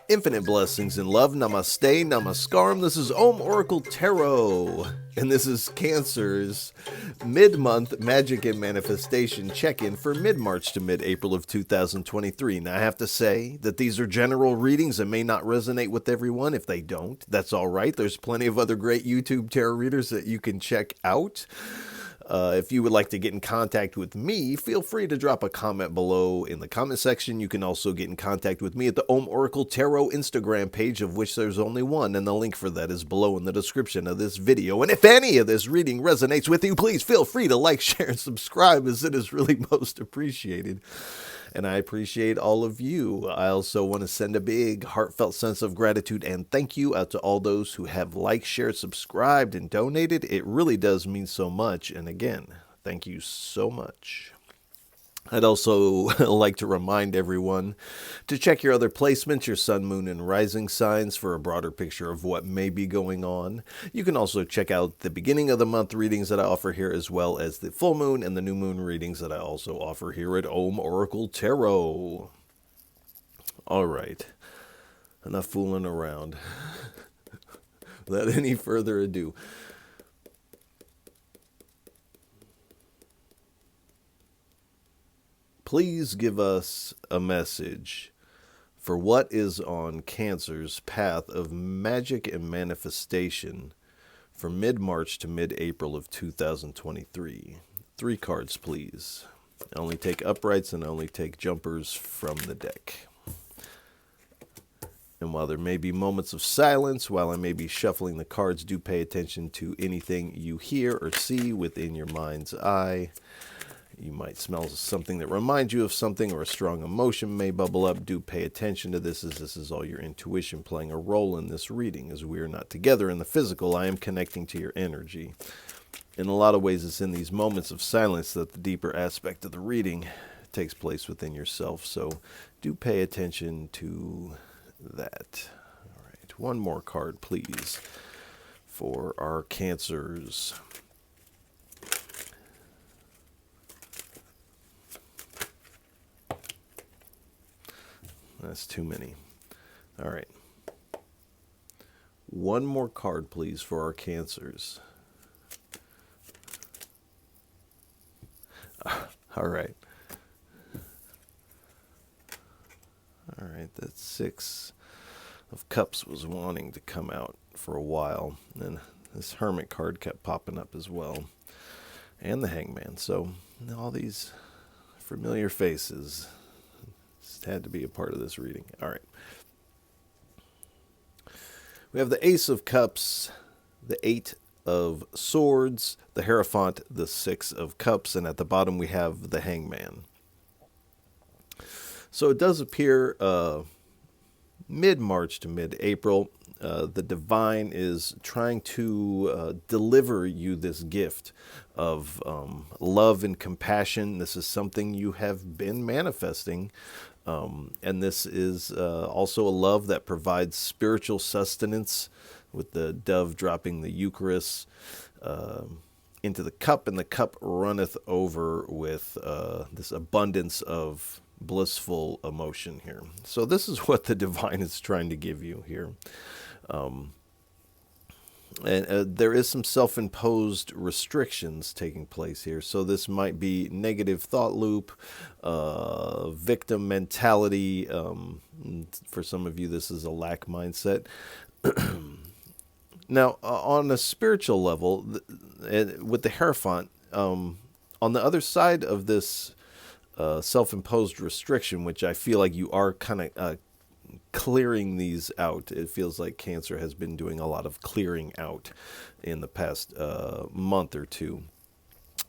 Infinite blessings and love. Namaste, namaskaram. This is Om Oracle Tarot, and this is Cancer's mid-month Magic and Manifestation check-in for mid-March to mid-April of 2023. Now, I have to say that these are general readings and may not resonate with everyone. If they don't, that's all right. There's plenty of other great YouTube tarot readers that you can check out. If you would like to get in contact with me, feel free to drop a comment below in the comment section. You can also get in contact with me at the Om Oracle Tarot Instagram page, of which there's only one, and the link for that is below in the description of this video. And if any of this reading resonates with you, please feel free to like, share, and subscribe, as it is really most appreciated. And I appreciate all of you. I also want to send a big, heartfelt sense of gratitude and thank you out to all those who have liked, shared, subscribed, and donated. It really does mean so much. And again, thank you so much. I'd also like to remind everyone to check your other placements, your sun, moon, and rising signs for a broader picture of what may be going on. You can also check out the beginning of the month readings that I offer here, as well as the full moon and the new moon readings that I also offer here at Om Oracle Tarot. All right, enough fooling around. Without any further ado, please give us a message for what is on Cancer's path of magic and manifestation from mid-March to mid-April of 2023. 3 cards, please. I only take uprights and I only take jumpers from the deck. And while there may be moments of silence, while I may be shuffling the cards, do pay attention to anything you hear or see within your mind's eye. You might smell something that reminds you of something, or a strong emotion may bubble up. Do pay attention to this, as this is all your intuition playing a role in this reading. As we are not together in the physical, I am connecting to your energy. In a lot of ways, it's in these moments of silence that the deeper aspect of the reading takes place within yourself. So do pay attention to that. All right, one more card, please, for our Cancers. That's too many. All right. One more card, please, for our Cancers. All right. All right, that 6 of Cups was wanting to come out for a while. And this Hermit card kept popping up as well. And the Hangman. So all these familiar faces had to be a part of this reading. All right. We have the Ace of Cups, the 8 of Swords, the Hierophant, the 6 of Cups, and at the bottom we have the Hangman. So it does appear mid-March to mid-April. The Divine is trying to deliver you this gift of love and compassion. This is something you have been manifesting. And this is also a love that provides spiritual sustenance, with the dove dropping the Eucharist into the cup, and the cup runneth over with this abundance of blissful emotion here. So this is what the Divine is trying to give you here. And there is some self-imposed restrictions taking place here. So this might be negative thought loop, victim mentality. For some of you, this is a lack mindset. Now, on a spiritual level, with the Hierophant, on the other side of this self-imposed restriction, which I feel like you are kind of clearing these out. It feels like Cancer has been doing a lot of clearing out in the past month or two.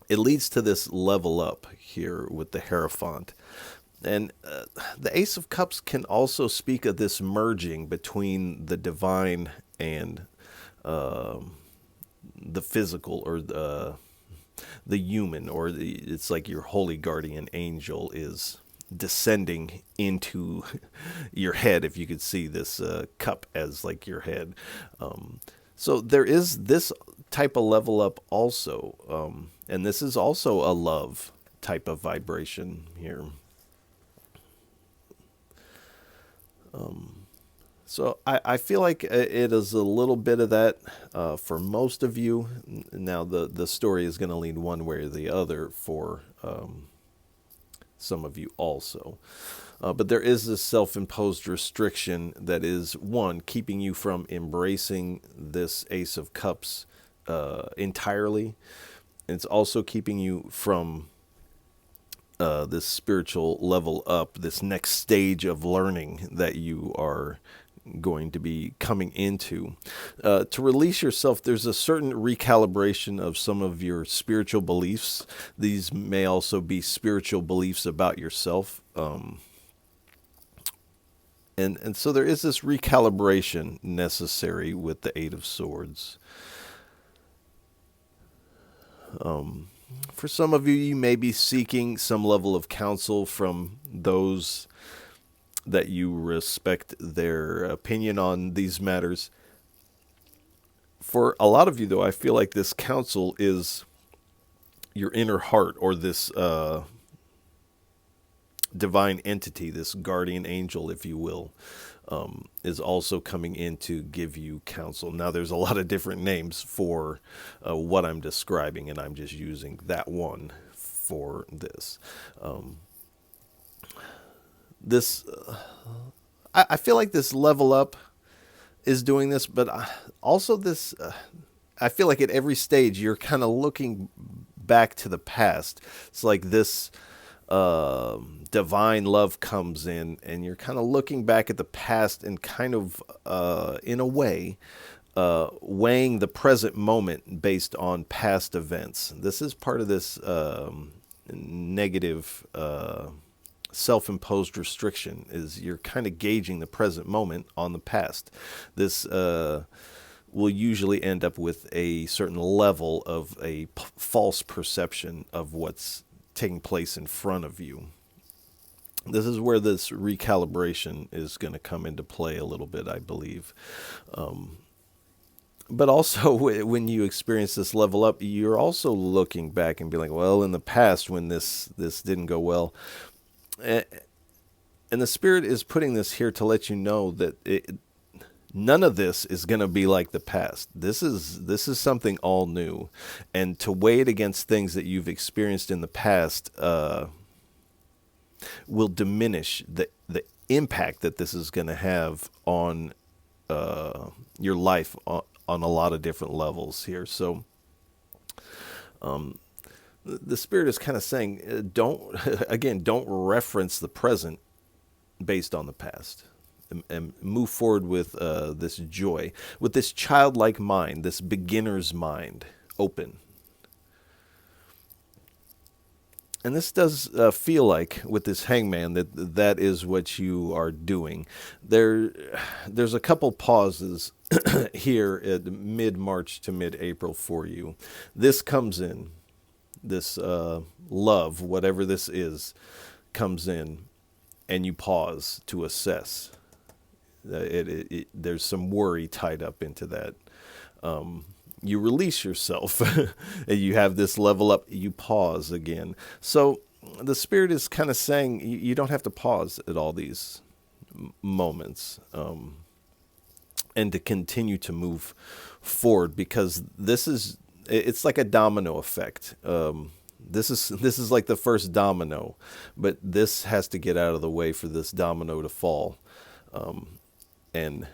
It leads to this level up here with the Hierophant. And the Ace of Cups can also speak of this merging between the divine and the physical, or the human, or it's like your holy guardian angel is descending into your head, if you could see this cup as like your head. So there is this type of level up also, and this is also a love type of vibration here. So I feel like it is a little bit of that for most of you. Now the story is going to lean one way or the other for some of you also. But there is this self-imposed restriction that is, one, keeping you from embracing this Ace of Cups entirely. And it's also keeping you from this spiritual level up, this next stage of learning that you are going to be coming into. To release yourself, there's a certain recalibration of some of your spiritual beliefs. These may also be spiritual beliefs about yourself. And so there is this recalibration necessary with the Eight of Swords. For some of you, you may be seeking some level of counsel from those that you respect their opinion on these matters. For a lot of you, though, I feel like this counsel is your inner heart, or this divine entity, this guardian angel, if you will, is also coming in to give you counsel. Now, there's a lot of different names for what I'm describing, and I'm just using that one for this. I feel like this level up is doing this, but also this, I feel like at every stage you're kind of looking back to the past. It's like this divine love comes in, and you're kind of looking back at the past and kind of, in a way, weighing the present moment based on past events. This is part of this negative self-imposed restriction, is you're kind of gauging the present moment on the past. This will usually end up with a certain level of a false perception of what's taking place in front of you. This is where this recalibration is going to come into play a little bit, I believe. But also, when you experience this level up, you're also looking back and be like, well, in the past, when this didn't go well. And the Spirit is putting this here to let you know that none of this is going to be like the past. This is something all new. And to weigh it against things that you've experienced in the past will diminish the impact that this is going to have on your life on a lot of different levels here. So the Spirit is kind of saying, don't reference the present based on the past, and move forward with this joy, with this childlike mind, this beginner's mind, open. And this does feel like, with this hangman, that is what you are doing. There's a couple pauses here at mid-March to mid-April for you. This comes in. This love, whatever this is, comes in, and you pause to assess. There's some worry tied up into that. You release yourself, and you have this level up. You pause again. So the Spirit is kind of saying you don't have to pause at all these moments, and to continue to move forward, because it's like a domino effect. This is like the first domino, but this has to get out of the way for this domino to fall. And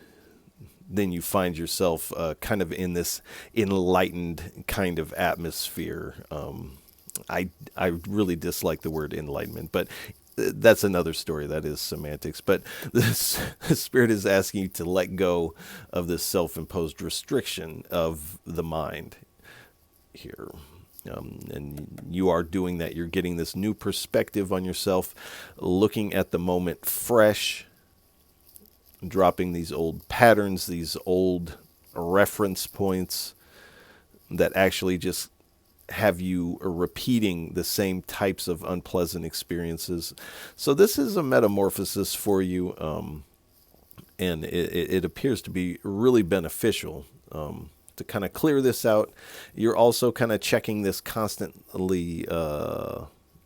then you find yourself kind of in this enlightened kind of atmosphere. I really dislike the word enlightenment, but that's another story. That is semantics. But the Spirit is asking you to let go of this self-imposed restriction of the mind here. And you are doing that. You're getting this new perspective on yourself, looking at the moment fresh, dropping these old patterns, these old reference points that actually just have you repeating the same types of unpleasant experiences. So this is a metamorphosis for you, and it appears to be really beneficial to kind of clear this out. You're also kind of checking this constantly,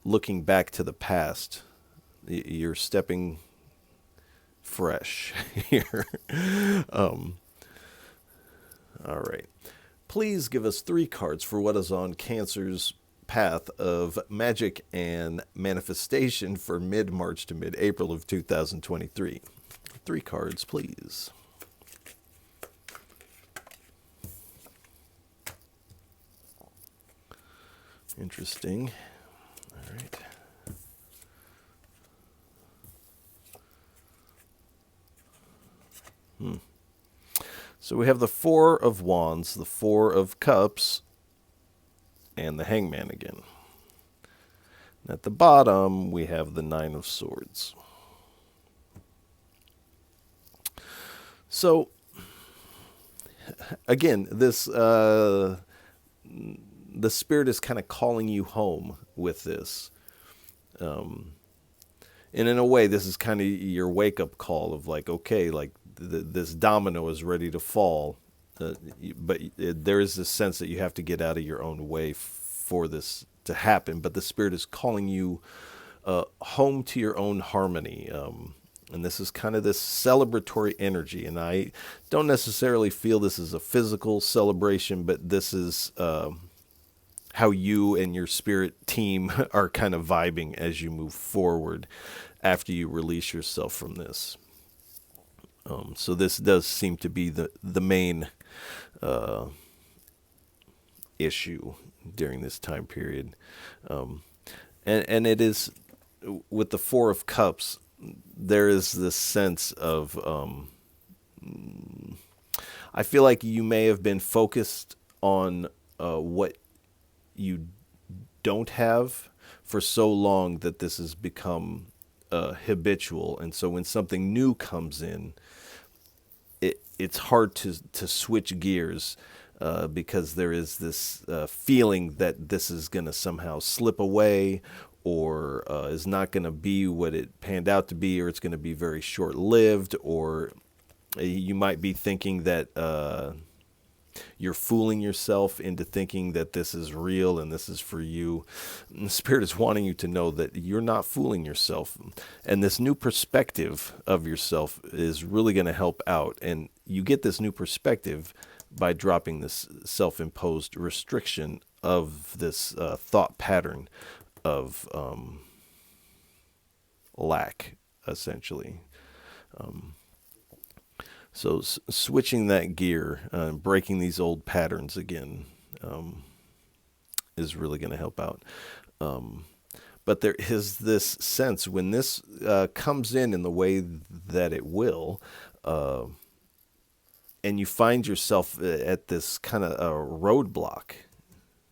looking back to the past. You're stepping fresh here. Um, all right. Please give us 3 cards for what is on Cancer's path of magic and manifestation for mid-March to mid-April of 2023. 3 cards, please. Interesting. All right. So we have the 4 of Wands, the 4 of Cups, and the Hangman again. At the bottom, we have the 9 of Swords. So, again, this the Spirit is kind of calling you home with this. And in a way, this is kind of your wake-up call of like, okay, like this domino is ready to fall. But there is this sense that you have to get out of your own way for this to happen. But the Spirit is calling you home to your own harmony. And this is kind of this celebratory energy. And I don't necessarily feel this is a physical celebration, but this is how you and your spirit team are kind of vibing as you move forward after you release yourself from this. So this does seem to be the main issue during this time period. And it is, with the 4 of Cups, there is this sense of, I feel like you may have been focused on what you don't have for so long that this has become habitual. And so when something new comes in, it's hard to switch gears because there is this feeling that this is going to somehow slip away, or is not going to be what it panned out to be, or it's going to be very short-lived, or you might be thinking that you're fooling yourself into thinking that this is real and this is for you. And the Spirit is wanting you to know that you're not fooling yourself. And this new perspective of yourself is really going to help out. And you get this new perspective by dropping this self-imposed restriction of this thought pattern of lack, essentially. So switching that gear, breaking these old patterns again, is really going to help out. But there is this sense when this comes in the way that it will, and you find yourself at this kind of roadblock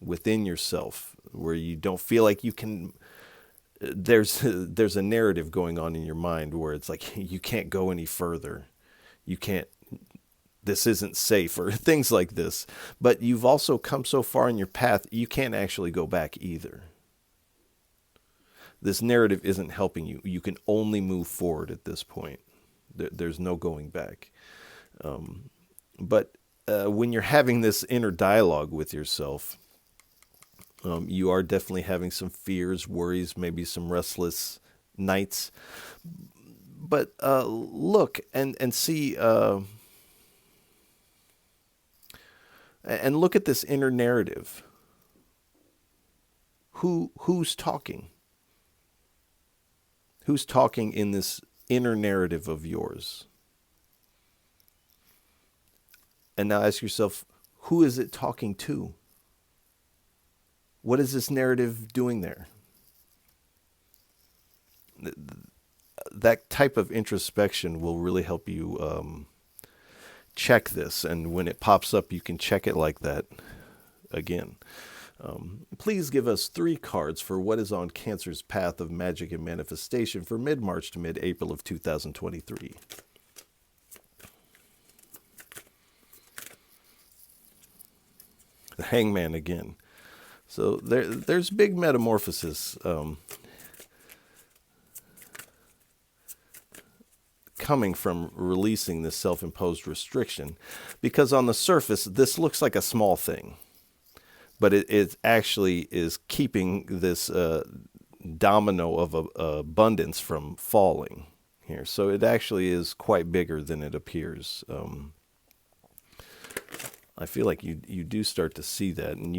within yourself where you don't feel like you can. There's a narrative going on in your mind where it's like you can't go any further. You can't, this isn't safe, or things like this. But you've also come so far in your path, you can't actually go back either. This narrative isn't helping you. You can only move forward at this point. There's no going back. But when you're having this inner dialogue with yourself, you are definitely having some fears, worries, maybe some restless nights. But look and see, and look at this inner narrative. Who's talking? Who's talking in this inner narrative of yours? And now ask yourself, who is it talking to? What is this narrative doing there? That type of introspection will really help you check this. And when it pops up, you can check it like that again. Please give us 3 cards for what is on Cancer's path of magic and manifestation for mid-March to mid-April of 2023. The Hangman again. So there's big metamorphosis coming from releasing this self-imposed restriction, because on the surface this looks like a small thing, but it actually is keeping this domino of abundance from falling. here. So it actually is quite bigger than it appears. I feel like you do start to see that, and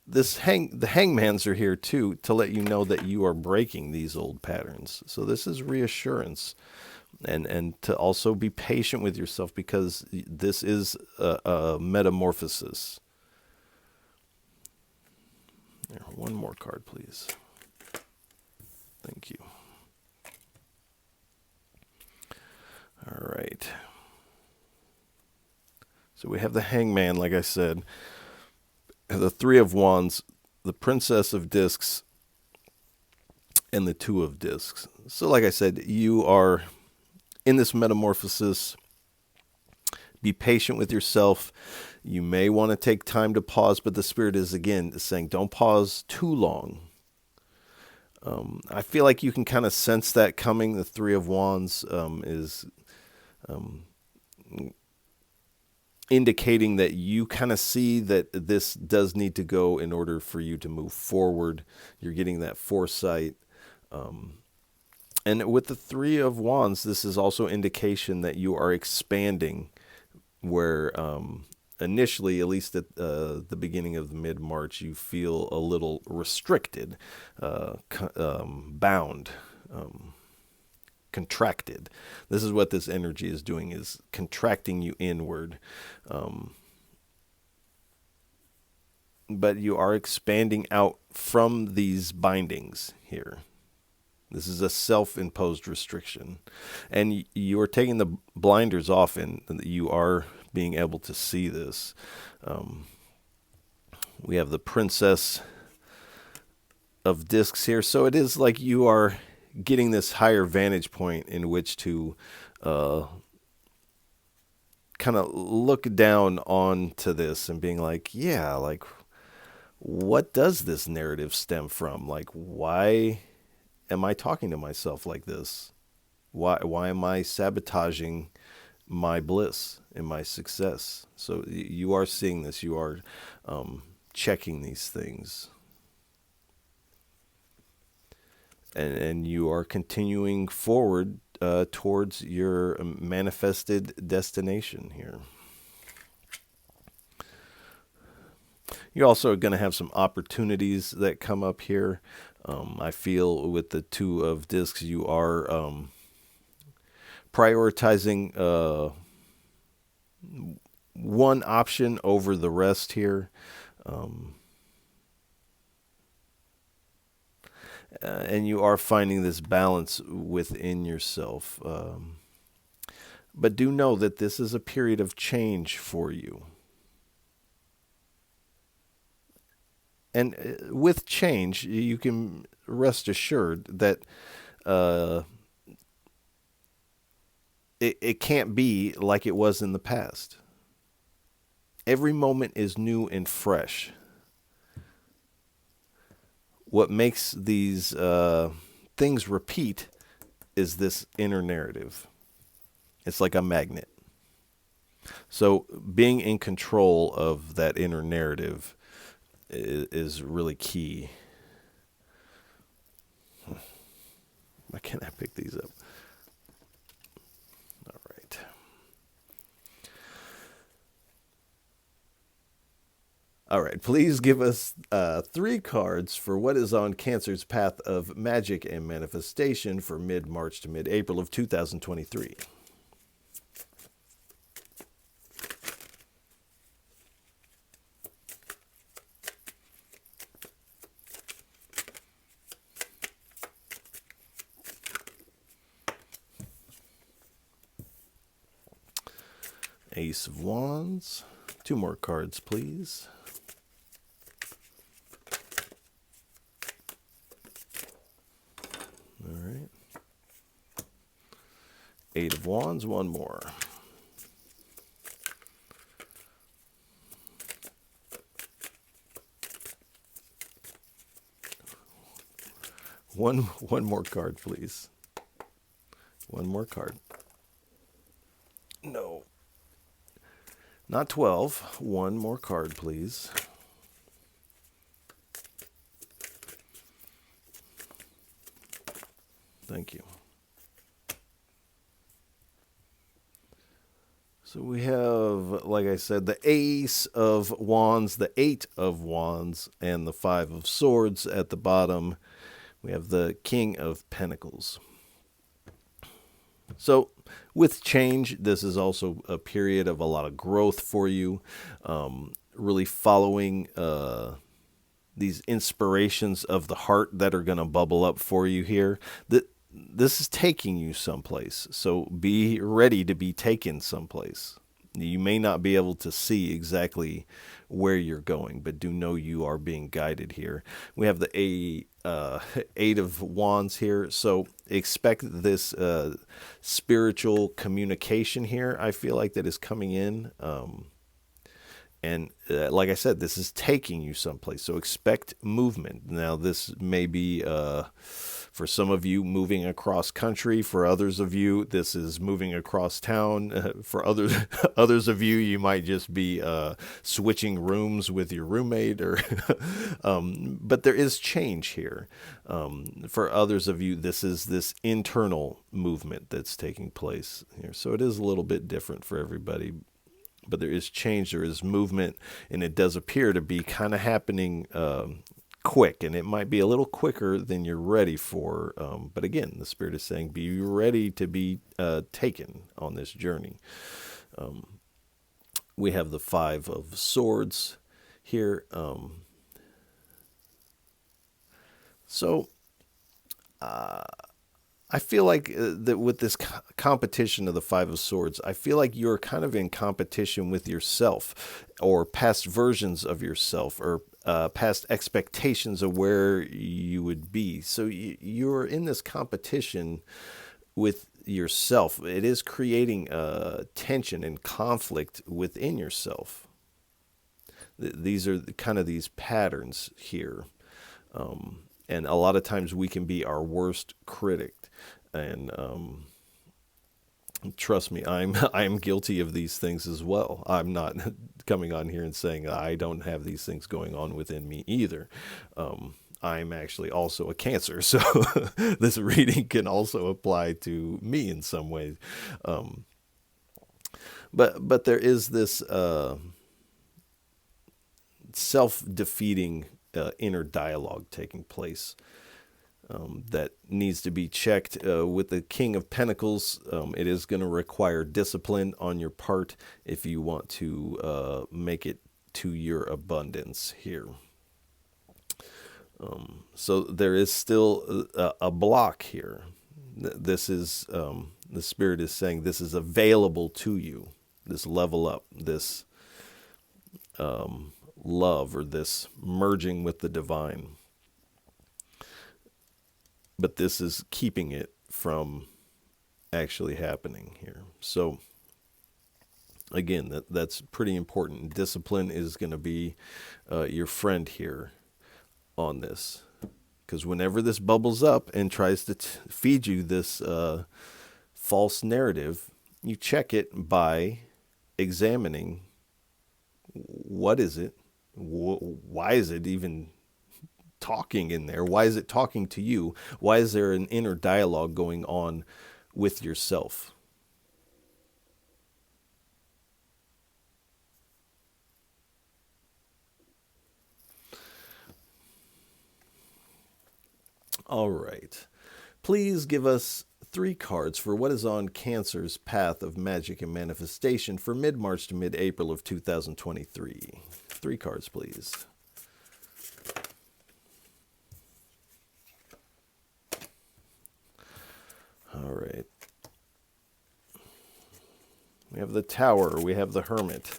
the hangmans are here too to let you know that you are breaking these old patterns. So this is reassurance, and to also be patient with yourself, because this is a metamorphosis. There, one more card, please. Thank you. All right. So we have the Hangman, like I said, the Three of Wands, the Princess of Discs, and the Two of Discs. So like I said, you are in this metamorphosis. Be patient with yourself. You may want to take time to pause, but the Spirit is, again, saying don't pause too long. I feel like you can kind of sense that coming. The Three of Wands is indicating that you kind of see that this does need to go in order for you to move forward. You're getting that foresight. And with the Three of Wands, this is also indication that you are expanding where initially, at least at the beginning of mid-March, you feel a little restricted, bound, contracted. This is what this energy is doing, is contracting you inward. But you are expanding out from these bindings here. This is a self-imposed restriction. And you are taking the blinders off, and you are being able to see this. We have the Princess of Discs here. So it is like you are getting this higher vantage point in which to kind of look down onto this and being like, yeah, like, what does this narrative stem from? Like, why am I talking to myself like this? Why am I sabotaging my bliss and my success? So you are seeing this. You are checking these things. And you are continuing forward towards your manifested destination here. You're also going to have some opportunities that come up here. I feel with the Two of Discs, you are prioritizing one option over the rest here. And you are finding this balance within yourself. But do know that this is a period of change for you. And with change, you can rest assured that it can't be like it was in the past. Every moment is new and fresh. What makes these things repeat is this inner narrative. It's like a magnet. So being in control of that inner narrative is really key. Why can't I pick these up? All right. All right, please give us 3 cards for what is on Cancer's path of magic and manifestation for mid-March to mid-April of 2023. Ace of Wands. 2 more cards, please. All right. 8 of Wands, 1 more. One more card, please. 1 more card. No. Not 12. 1 more card, please. Thank you. So we have, like I said, the Ace of Wands, the Eight of Wands, and the Five of Swords at the bottom. We have the King of Pentacles. So with change, this is also a period of a lot of growth for you, really following these inspirations of the heart that are going to bubble up for you here. This is taking you someplace, so be ready to be taken someplace. You may not be able to see exactly where you're going, but do know you are being guided here. We have the Eight of Wands here, so expect this spiritual communication here. I feel like that is coming in. And like I said, this is taking you someplace. So expect movement. Now, this may be, for some of you, moving across country. For others of you, this is moving across town. For others of you, you might just be switching rooms with your roommate. But there is change here. For others of you, this is this internal movement that's taking place here. So it is a little bit different for everybody. But there is change, there is movement, and it does appear to be kind of happening quick, and it might be a little quicker than you're ready for. But again, the Spirit is saying, be ready to be taken on this journey. We have the Five of Swords here. I feel like that with this competition of the Five of Swords, I feel like you're kind of in competition with yourself or past versions of yourself or past expectations of where you would be. So you're in this competition with yourself. It is creating tension and conflict within yourself. These are kind of these patterns here. And a lot of times we can be our worst critic. And trust me, I'm guilty of these things as well. I'm not coming on here and saying I don't have these things going on within me either. I'm actually also a Cancer, so this reading can also apply to me in some ways. But there is this self-defeating inner dialogue taking place that needs to be checked. With the King of Pentacles, it is going to require discipline on your part if you want to make it to your abundance here. So there is still a block here. This is, the Spirit is saying this is available to you, this level up, this love, or this merging with the divine. But this is keeping it from actually happening here. So again, that's pretty important. Discipline is going to be your friend here on this. Because whenever this bubbles up and tries to feed you this false narrative, you check it by examining what is it, why is it even talking in there? Why is it talking to you? Why is there an inner dialogue going on with yourself? All right. Please give us 3 cards for what is on Cancer's path of magic and manifestation for mid-March to mid-April of 2023. 3 cards, please. All right. We have the Tower. We have the Hermit.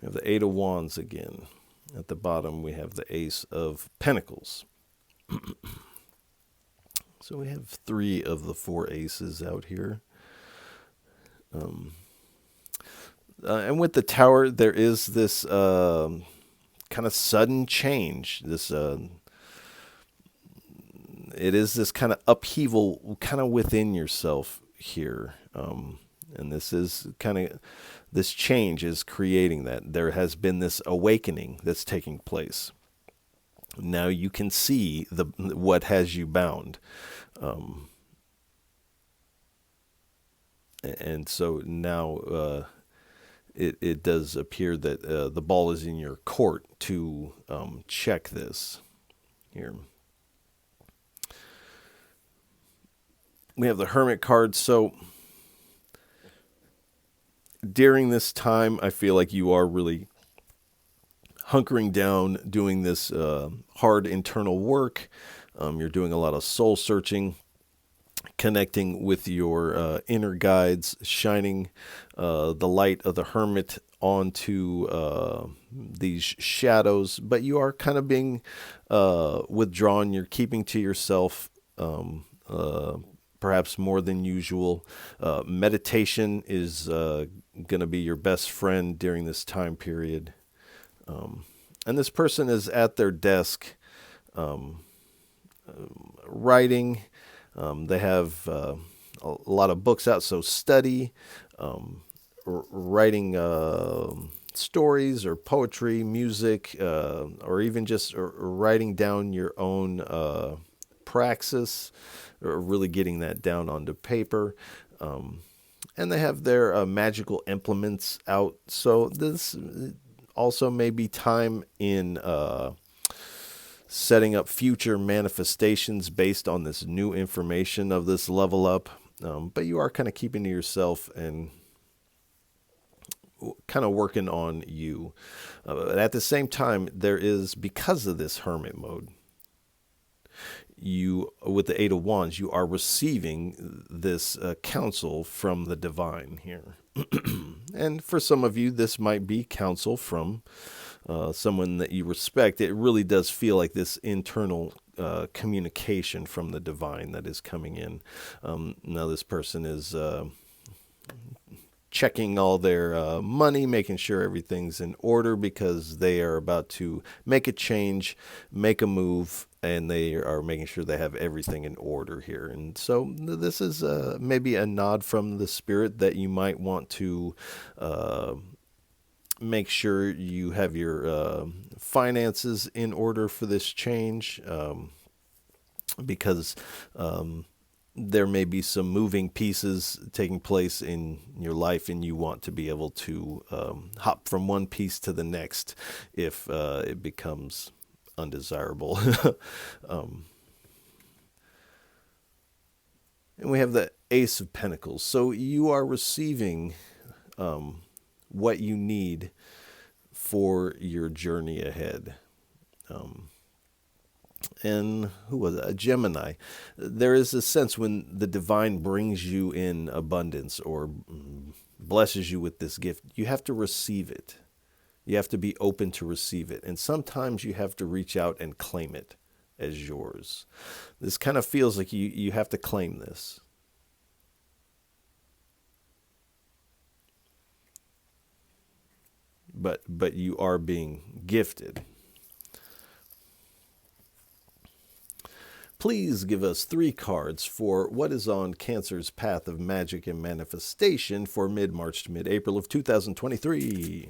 We have the Eight of Wands again. At the bottom, we have the Ace of Pentacles. So we have 3 of the 4 aces out here. And with the Tower, there is this kind of sudden change. This it is this kind of upheaval kind of within yourself here. And this is kind of, this change is creating that. There has been this awakening that's taking place. Now you can see what has you bound. And so now it does appear that the ball is in your court to check this here. We have the Hermit card. So during this time, I feel like you are really hunkering down, doing this hard internal work. You're doing a lot of soul searching, connecting with your inner guides, shining the light of the Hermit onto these shadows. But you are kind of being withdrawn. You're keeping to yourself. Perhaps more than usual. Meditation is going to be your best friend during this time period. And this person is at their desk writing. They have a lot of books out, so study, writing stories or poetry, music, or even just writing down your own praxis, or really getting that down onto paper. And they have their magical implements out. So this also may be time in setting up future manifestations based on this new information of this level up. But you are kind of keeping to yourself and kind of working on you. At the same time, there is, because of this hermit mode, you, with the Eight of Wands, you are receiving this counsel from the divine here. And for some of you, this might be counsel from someone that you respect. It really does feel like this internal communication from the divine that is coming in. Now this person is checking all their money, making sure everything's in order, because they are about to make a change, make a move, and they are making sure they have everything in order here. And so this is maybe a nod from the spirit that you might want to make sure you have your finances in order for this change, because there may be some moving pieces taking place in your life, and you want to be able to hop from one piece to the next if it becomes undesirable. And we have the Ace of Pentacles. So you are receiving what you need for your journey ahead. And who was it? A Gemini. There is a sense when the divine brings you in abundance or blesses you with this gift, you have to receive it. You have to be open to receive it. And sometimes you have to reach out and claim it as yours. This kind of feels like you have to claim this. But you are being gifted. Please give us 3 cards for what is on Cancer's path of magic and manifestation for mid-March to mid-April of 2023.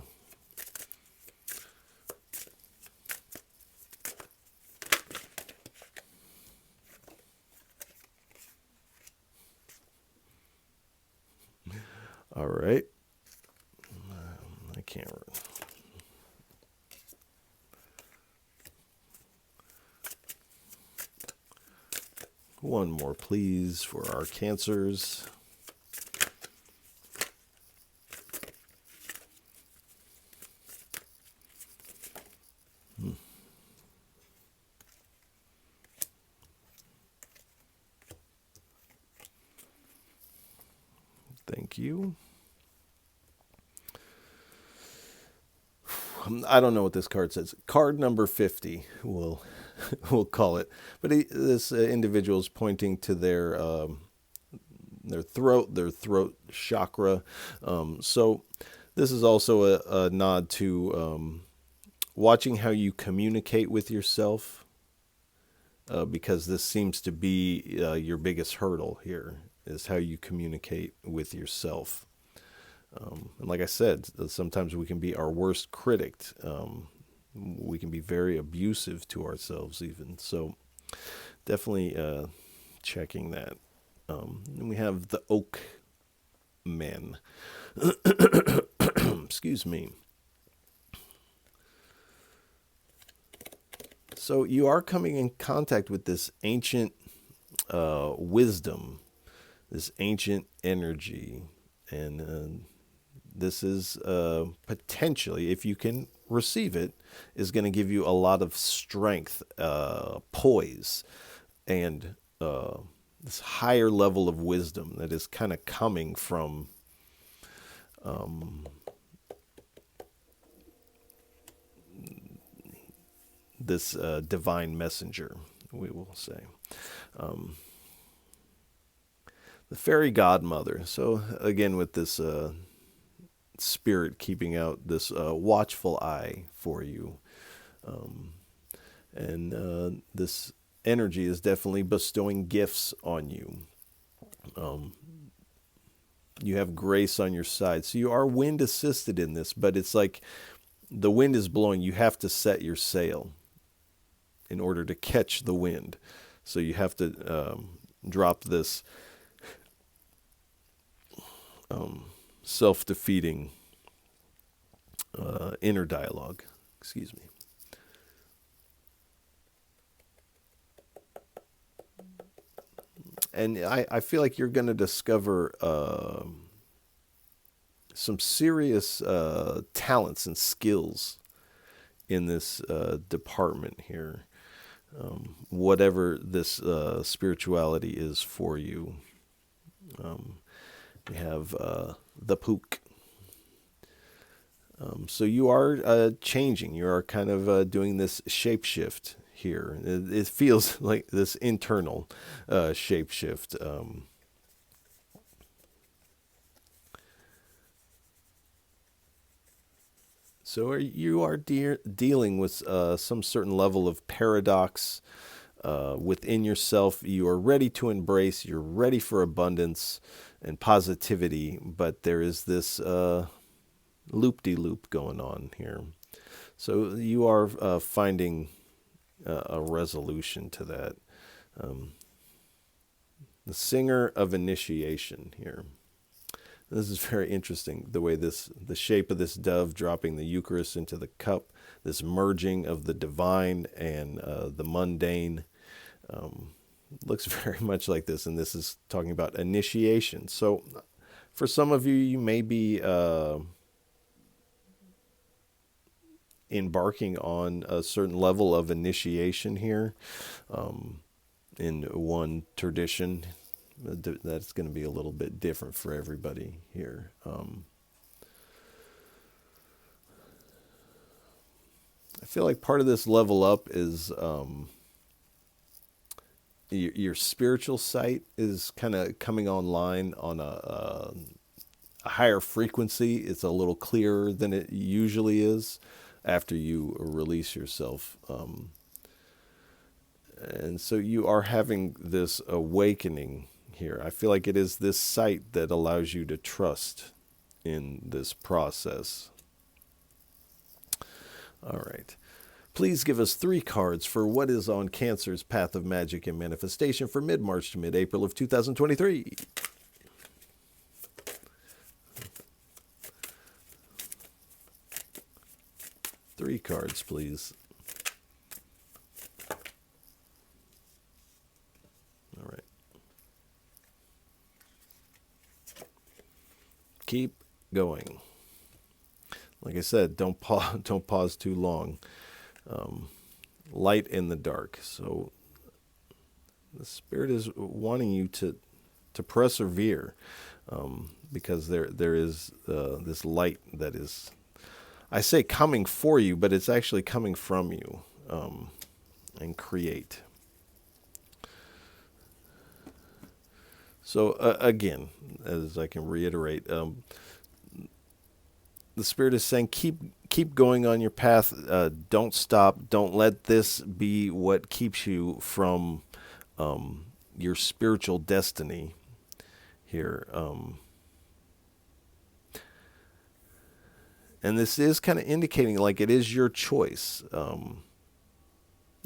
All right. I can't. One more, please, for our Cancers. Thank you. I don't know what this card says. Card number 50, we'll call it. But this individual is pointing to their throat chakra. So this is also a nod to watching how you communicate with yourself, because this seems to be your biggest hurdle here, is how you communicate with yourself. And like I said, sometimes we can be our worst critic. We can be very abusive to ourselves even. So definitely checking that. And we have the Oak men. Excuse me. So you are coming in contact with this ancient wisdom, this ancient energy, and this is potentially, if you can receive it, is going to give you a lot of strength, poise, and this higher level of wisdom that is kind of coming from this divine messenger, we will say. The fairy godmother. So again, with this spirit keeping out this watchful eye for you. And this energy is definitely bestowing gifts on you. You have grace on your side. So you are wind assisted in this, but it's like the wind is blowing. You have to set your sail in order to catch the wind. So you have to drop this self-defeating inner dialogue. Excuse me. And I feel like you're going to discover some serious talents and skills in this department here. Whatever this spirituality is for you. We have the Pook. So you are changing. You are kind of doing this shapeshift here. It feels like this internal shapeshift. So you are dealing with some certain level of paradox within yourself. You are ready to embrace. You're ready for abundance and positivity, but there is this loop-de-loop going on here. So you are finding a resolution to that. The singer of initiation here. This is very interesting, the way the shape of this dove dropping the Eucharist into the cup, this merging of the divine and the mundane. Looks very much like this, and this is talking about initiation. So for some of you, you may be embarking on a certain level of initiation here in one tradition. That's going to be a little bit different for everybody here. I feel like part of this level up is your spiritual sight is kind of coming online on a higher frequency. It's a little clearer than it usually is after you release yourself. And so you are having this awakening here. I feel like it is this sight that allows you to trust in this process. All right. Please give us 3 cards for what is on Cancer's path of magic and manifestation for mid-March to mid-April of 2023. Three cards, please. All right. Keep going. Like I said, don't pause too long. Light in the dark. So the Spirit is wanting you to persevere, because there is this light that is, I say coming for you, but it's actually coming from you, and create. So again, as I can reiterate, the Spirit is saying keep going on your path. Don't stop. Don't let this be what keeps you from your spiritual destiny here. And this is kind of indicating like it is your choice.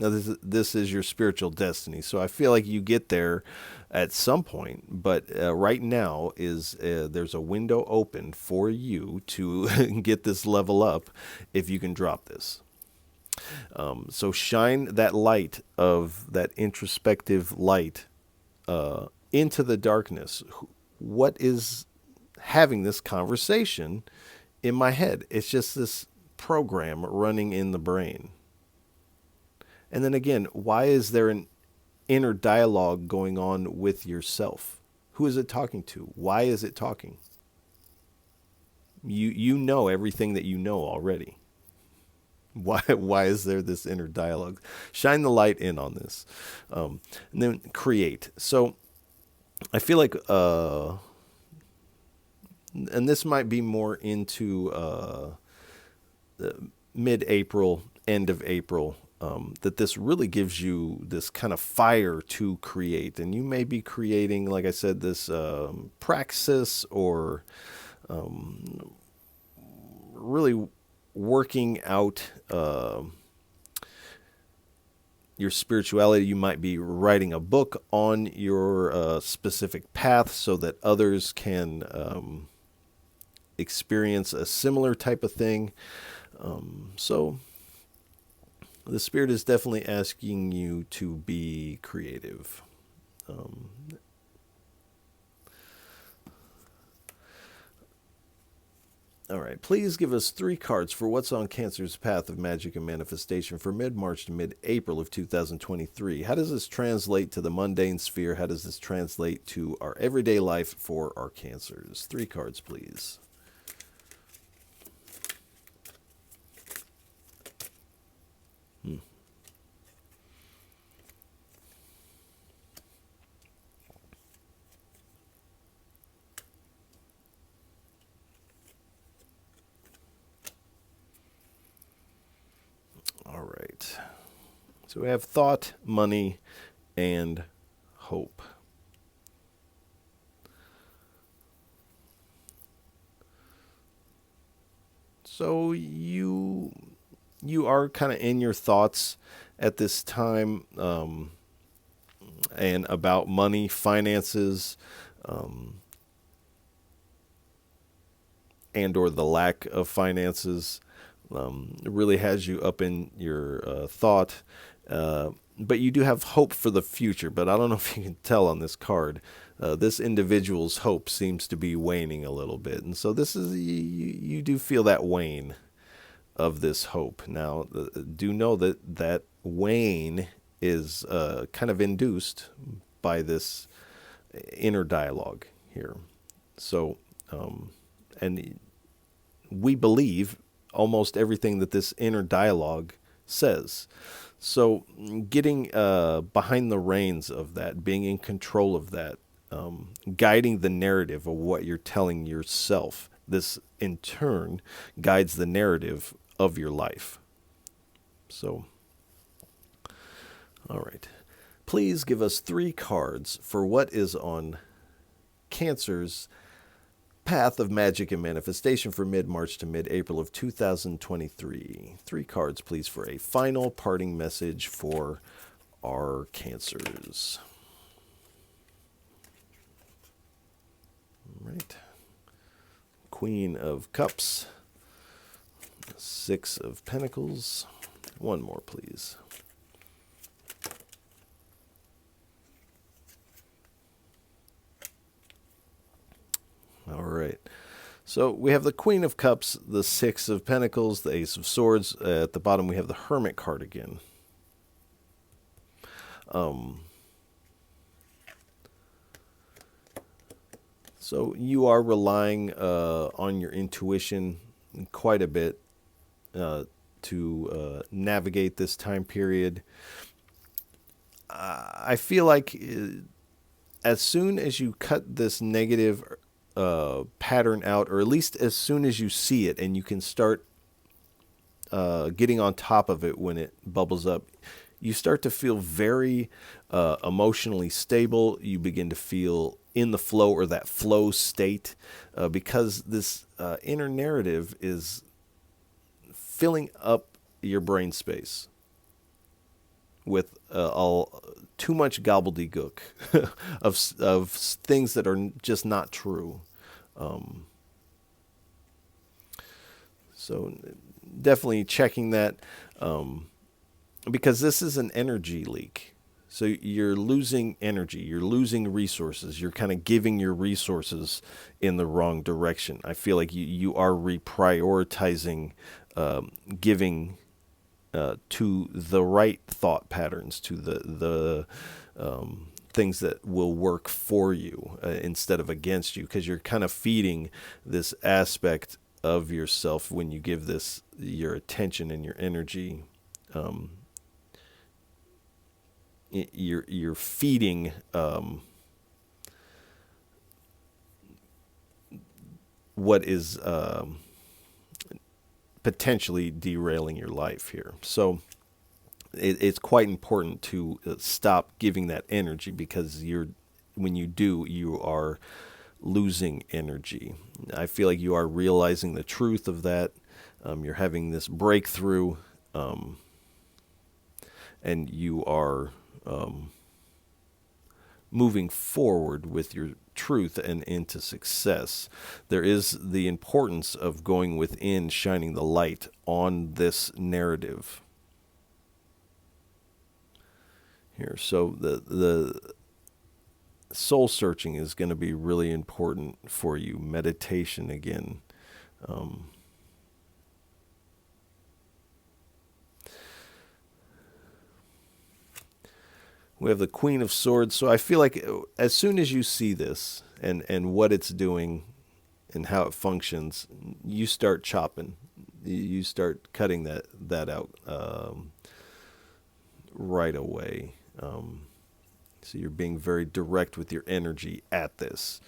Now, this is your spiritual destiny. So I feel like you get there at some point. But right now there's a window open for you to get this level up if you can drop this. So shine that light of that introspective light into the darkness. What is having this conversation in my head? It's just this program running in the brain. And then again, why is there an inner dialogue going on with yourself? Who is it talking to? Why is it talking? You know everything that you know already. Why is there this inner dialogue? Shine the light in on this. And then create. So I feel like, and this might be more into mid-April, end of April, that this really gives you this kind of fire to create. And you may be creating, like I said, this praxis or really working out your spirituality. You might be writing a book on your specific path so that others can experience a similar type of thing. So the Spirit is definitely asking you to be creative. All right, please give us 3 cards for what's on Cancer's path of magic and manifestation for mid-March to mid-April of 2023. How does this translate to the mundane sphere? How does this translate to our everyday life for our Cancers? 3 cards, please. All right. So we have thought, money, and hope. So you are kind of in your thoughts at this time, and about money, finances, and or the lack of finances. It really has you up in your thought. But you do have hope for the future. But I don't know if you can tell on this card. This individual's hope seems to be waning a little bit. And so this is, you do feel that wane of this hope. Now, do know that wane is kind of induced by this inner dialogue here. So, and we believe almost everything that this inner dialogue says. So getting behind the reins of that, being in control of that, guiding the narrative of what you're telling yourself, this in turn guides the narrative of your life. So, all right. Please give us 3 cards for what is on Cancer's path of magic and manifestation for mid-March to mid-April of 2023. 3 cards, please, for a final parting message for our Cancers. All right. Queen of Cups. 6 of Pentacles. 1 more, please. All right. So we have the Queen of Cups, the 6 of Pentacles, the Ace of Swords. At the bottom, we have the Hermit card again. So you are relying on your intuition quite a bit to navigate this time period. I feel like as soon as you cut this negative pattern out, or at least as soon as you see it and you can start getting on top of it when it bubbles up, you start to feel very emotionally stable. You begin to feel in the flow, or that flow state, because this inner narrative is filling up your brain space. with too much gobbledygook of things that are just not true. So definitely checking that, because this is an energy leak. So you're losing energy, you're losing resources, you're kind of giving your resources in the wrong direction. I feel like you are reprioritizing giving to the right thought patterns, to the things that will work for you instead of against you, because you're kind of feeding this aspect of yourself when you give this your attention and your energy. You're feeding what is potentially derailing your life here. So it's quite important to stop giving that energy, because when you do, you are losing energy. I feel like you are realizing the truth of that. You're having this breakthrough, and you are moving forward with your truth and into success. There is the importance of going within, shining the light on this narrative here. So the soul searching is going to be really important for you. Meditation again. We have the Queen of Swords. So I feel like as soon as you see this and what it's doing and how it functions, you start chopping. You start cutting that out right away. So you're being very direct with your energy at this,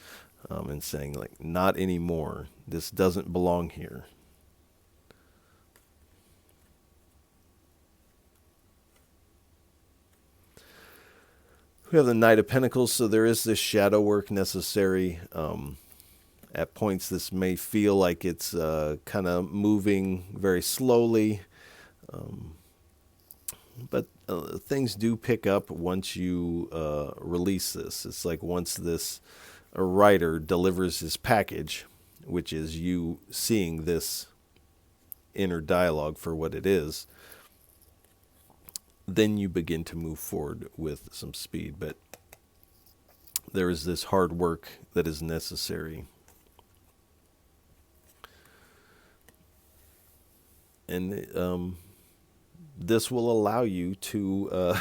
and saying, like, not anymore. This doesn't belong here. We have the Knight of Pentacles, so there is this shadow work necessary. At points, this may feel like it's kind of moving very slowly, but things do pick up once you release this. It's like once a writer delivers his package, which is you seeing this inner dialogue for what it is, then you begin to move forward with some speed. But there is this hard work that is necessary. And this will allow you to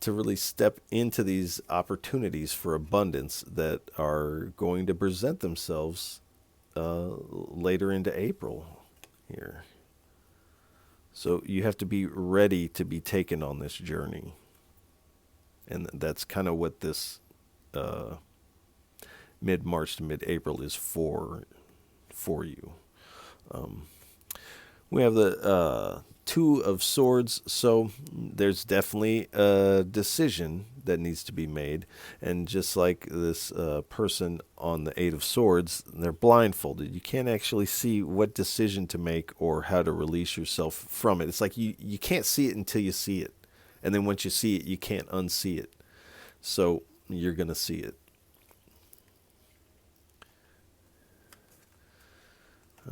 to really step into these opportunities for abundance that are going to present themselves later into April here. So you have to be ready to be taken on this journey. And that's kind of what this mid-March to mid-April is for you. We have the Two of Swords, so there's definitely a decision that needs to be made. And just like this person on the Eight of Swords, they're blindfolded. You can't actually see what decision to make or how to release yourself from it. It's like you can't see it until you see it. And then once you see it, you can't unsee it. So you're going to see it.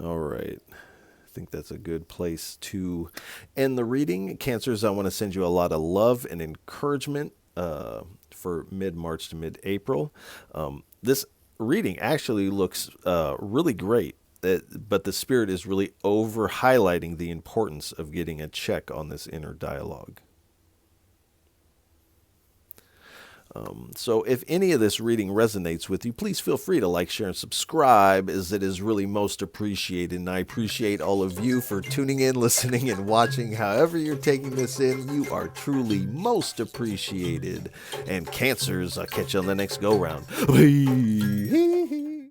All right. I think that's a good place to end the reading. Cancers, I want to send you a lot of love and encouragement for mid-March to mid-April. This reading actually looks really great, but the spirit is really over-highlighting the importance of getting a check on this inner dialogue. So if any of this reading resonates with you, please feel free to like, share, and subscribe, as it is really most appreciated. And I appreciate all of you for tuning in, listening, and watching. However you're taking this in, you are truly most appreciated. And Cancers, I'll catch you on the next go-round. Bye.